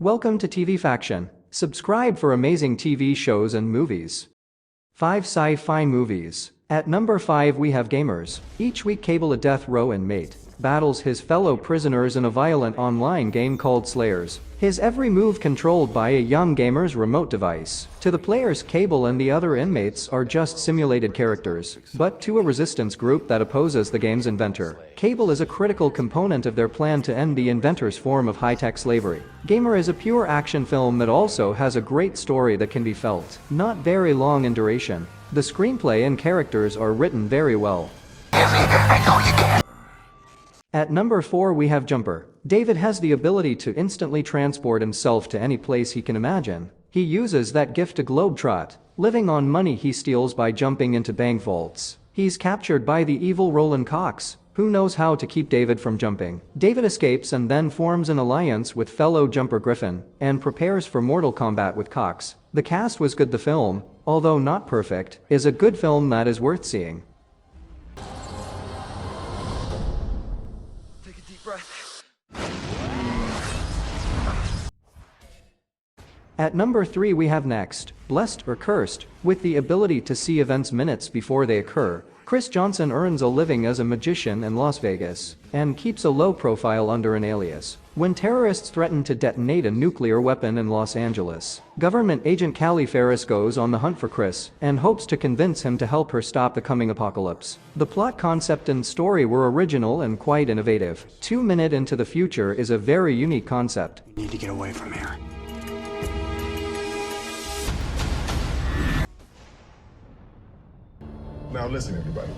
Welcome to TV Faction. Subscribe for amazing TV shows and movies. 5 Sci-Fi Movies. At number 5 we have Gamers. Each week Cable, a death row inmate, battles his fellow prisoners in a violent online game called Slayers. His every move controlled by a young gamer's remote device. To the players, Cable and the other inmates are just simulated characters, but to a resistance group that opposes the game's inventor, Cable is a critical component of their plan to end the inventor's form of high-tech slavery. Gamer is a pure action film that also has a great story that can be felt, not very long in duration. The screenplay and characters are written very well. I know you can. At number 4 we have Jumper. David has the ability to instantly transport himself to any place he can imagine. He uses that gift to globetrot, living on money he steals by jumping into bank vaults. He's captured by the evil Roland Cox, who knows how to keep David from jumping. David escapes and then forms an alliance with fellow Jumper Griffin and prepares for mortal combat with Cox. The cast was good. The film, although not perfect, is a good film that is worth seeing. Take a deep breath. At number 3 we have Next, Blessed or Cursed. With the ability to see events minutes before they occur, Chris Johnson earns a living as a magician in Las Vegas and keeps a low profile under an alias. When terrorists threaten to detonate a nuclear weapon in Los Angeles, government agent Callie Ferris goes on the hunt for Chris and hopes to convince him to help her stop the coming apocalypse. The plot concept and story were original and quite innovative. 2 minutes into the future is a very unique concept. We need to get away from here. Now listen, everybody.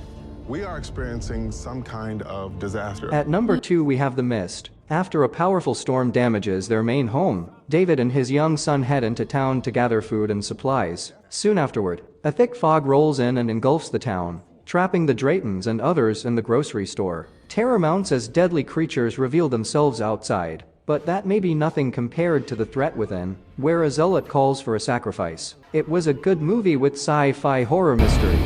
We are experiencing some kind of disaster. At number 2 we have The Mist. After a powerful storm damages their main home, David and his young son head into town to gather food and supplies. Soon afterward, a thick fog rolls in and engulfs the town, trapping the Draytons and others in the grocery store. Terror mounts as deadly creatures reveal themselves outside, but that may be nothing compared to the threat within, where a zealot calls for a sacrifice. It was a good movie with sci-fi horror mystery.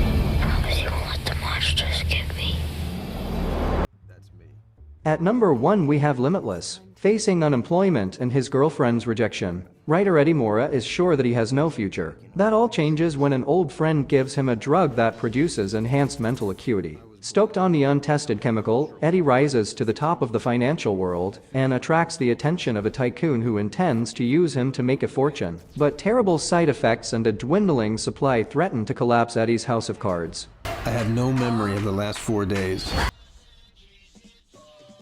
At number 1 we have Limitless. Facing unemployment and his girlfriend's rejection, writer Eddie Mora is sure that he has no future. That all changes when an old friend gives him a drug that produces enhanced mental acuity. Stoked on the untested chemical, Eddie rises to the top of the financial world and attracts the attention of a tycoon who intends to use him to make a fortune. But terrible side effects and a dwindling supply threaten to collapse Eddie's house of cards. I have no memory of the last 4 days.